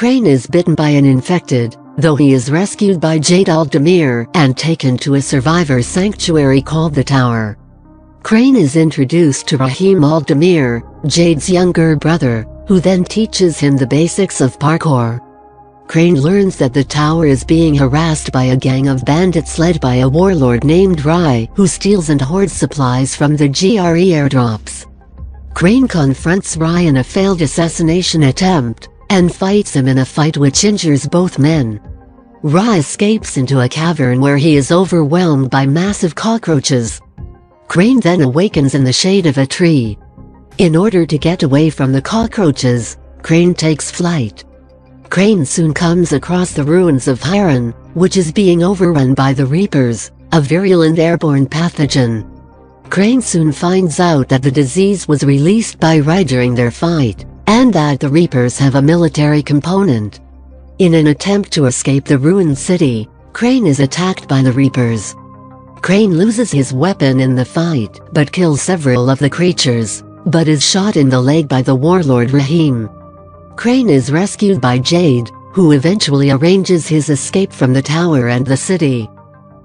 Crane is bitten by an infected, though he is rescued by Jade Aldemir and taken to a survivor sanctuary called the Tower. Crane is introduced to Rahim Aldemir, Jade's younger brother, who then teaches him the basics of parkour. Crane learns that the Tower is being harassed by a gang of bandits led by a warlord named Rai, who steals and hoards supplies from the GRE airdrops. Crane confronts Rai in a failed assassination attempt, and fights him in a fight which injures both men. Rai escapes into a cavern where he is overwhelmed by massive cockroaches. Crane then awakens in the shade of a tree. In order to get away from the cockroaches, Crane takes flight. Crane soon comes across the ruins of Hiran, which is being overrun by the Reapers, a virulent airborne pathogen. Crane soon finds out that the disease was released by Rai during their fight, and that the Reapers have a military component. In an attempt to escape the ruined city, Crane is attacked by the Reapers. Crane loses his weapon in the fight, but kills several of the creatures, but is shot in the leg by the warlord Rahim. Crane is rescued by Jade, who eventually arranges his escape from the Tower and the city.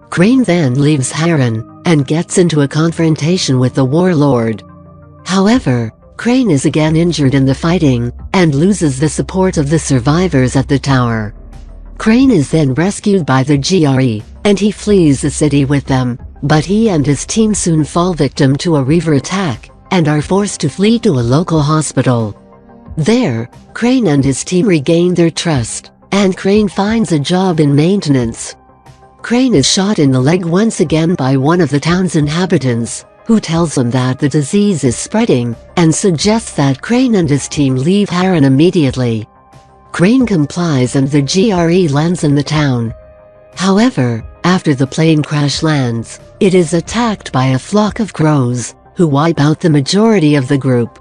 Crane then leaves Hiran, and gets into a confrontation with the warlord. However, Crane is again injured in the fighting, and loses the support of the survivors at the Tower. Crane is then rescued by the GRE, and he flees the city with them, but he and his team soon fall victim to a Reaver attack, and are forced to flee to a local hospital. There, Crane and his team regain their trust, and Crane finds a job in maintenance. Crane is shot in the leg once again by one of the town's inhabitants, who tells him that the disease is spreading, and suggests that Crane and his team leave Hiran immediately. Crane complies and the GRE lands in the town. However, after the plane crash lands, it is attacked by a flock of crows, who wipe out the majority of the group.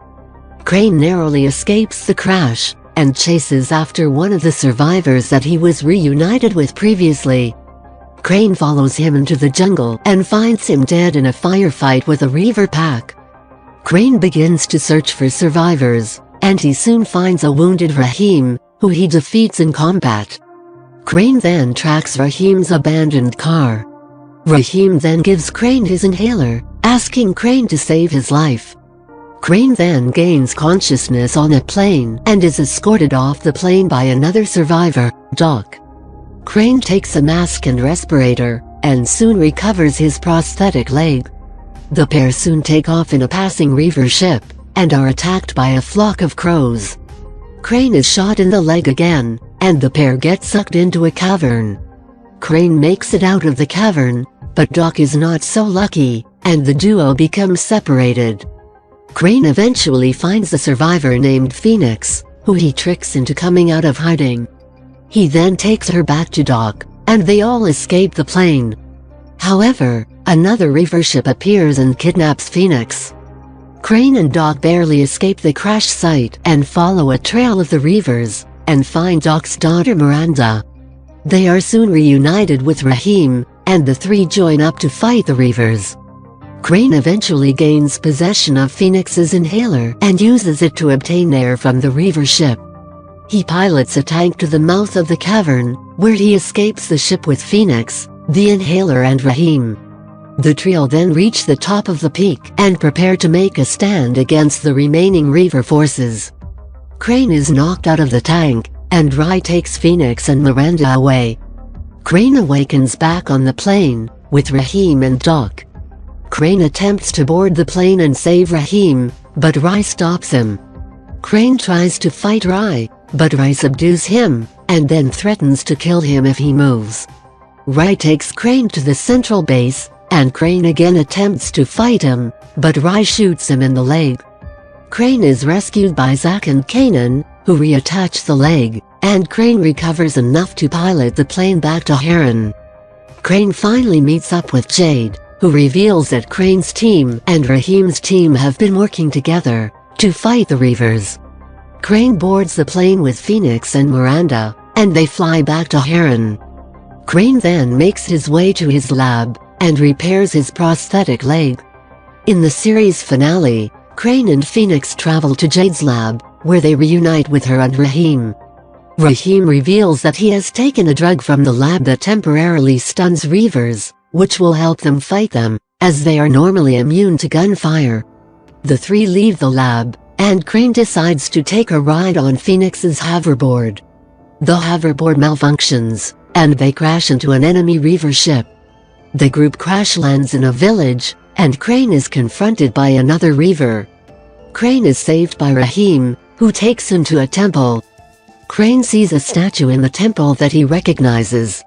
Crane narrowly escapes the crash, and chases after one of the survivors that he was reunited with previously. Crane follows him into the jungle and finds him dead in a firefight with a Reaver pack. Crane begins to search for survivors, and he soon finds a wounded Rahim, who he defeats in combat. Crane then tracks Rahim's abandoned car. Rahim then gives Crane his inhaler, asking Crane to save his life. Crane then gains consciousness on a plane and is escorted off the plane by another survivor, Doc. Crane takes a mask and respirator, and soon recovers his prosthetic leg. The pair soon take off in a passing Reaver ship, and are attacked by a flock of crows. Crane is shot in the leg again, and the pair get sucked into a cavern. Crane makes it out of the cavern, but Doc is not so lucky, and the duo becomes separated. Crane eventually finds a survivor named Phoenix, who he tricks into coming out of hiding. He then takes her back to Doc, and they all escape the plane. However, another Reaver ship appears and kidnaps Phoenix. Crane and Doc barely escape the crash site and follow a trail of the Reavers, and find Doc's daughter Miranda. They are soon reunited with Rahim, and the three join up to fight the Reavers. Crane eventually gains possession of Phoenix's inhaler and uses it to obtain air from the Reaver ship. He pilots a tank to the mouth of the cavern, where he escapes the ship with Phoenix, the inhaler and Rahim. The trio then reach the top of the peak and prepare to make a stand against the remaining Reaver forces. Crane is knocked out of the tank, and Rai takes Phoenix and Miranda away. Crane awakens back on the plane, with Rahim and Doc. Crane attempts to board the plane and save Rahim, but Rai stops him. Crane tries to fight Rai, but Rai subdues him, and then threatens to kill him if he moves. Rai takes Crane to the central base, and Crane again attempts to fight him, but Rai shoots him in the leg. Crane is rescued by Zack and Kanan, who reattach the leg, and Crane recovers enough to pilot the plane back to Hiran. Crane finally meets up with Jade, who reveals that Crane's team and Rahim's team have been working together to fight the Reavers. Crane boards the plane with Phoenix and Miranda, and they fly back to Hiran. Crane then makes his way to his lab, and repairs his prosthetic leg. In the series finale, Crane and Phoenix travel to Jade's lab, where they reunite with her and Rahim. Rahim reveals that he has taken a drug from the lab that temporarily stuns Reavers, which will help them fight them, as they are normally immune to gunfire. The three leave the lab, and Crane decides to take a ride on Phoenix's hoverboard. The hoverboard malfunctions, and they crash into an enemy Reaver ship. The group crash lands in a village, and Crane is confronted by another Reaver. Crane is saved by Rahim, who takes him to a temple. Crane sees a statue in the temple that he recognizes.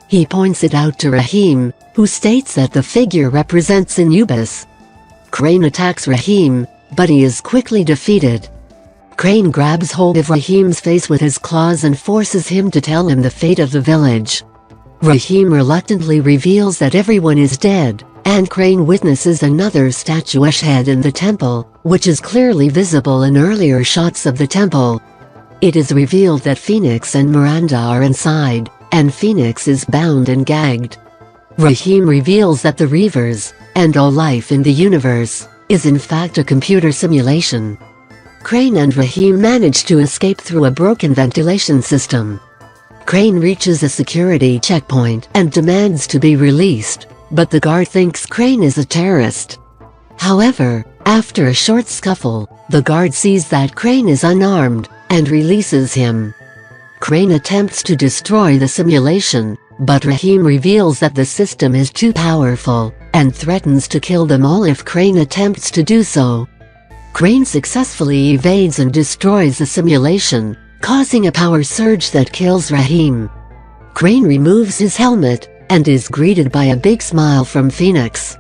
He points it out to Rahim, who states that the figure represents Anubis. Crane attacks Rahim, but he is quickly defeated. Crane grabs hold of Rahim's face with his claws and forces him to tell him the fate of the village. Rahim reluctantly reveals that everyone is dead, and Crane witnesses another statuesque head in the temple, which is clearly visible in earlier shots of the temple. It is revealed that Phoenix and Miranda are inside, and Phoenix is bound and gagged. Rahim reveals that the Reavers, and all life in the universe, is in fact a computer simulation. Crane and Rahim manage to escape through a broken ventilation system. Crane reaches a security checkpoint and demands to be released, but the guard thinks Crane is a terrorist. However, after a short scuffle, the guard sees that Crane is unarmed, and releases him. Crane attempts to destroy the simulation, but Rahim reveals that the system is too powerful, and threatens to kill them all if Crane attempts to do so. Crane successfully evades and destroys the simulation, causing a power surge that kills Rahim. Crane removes his helmet, and is greeted by a big smile from Phoenix.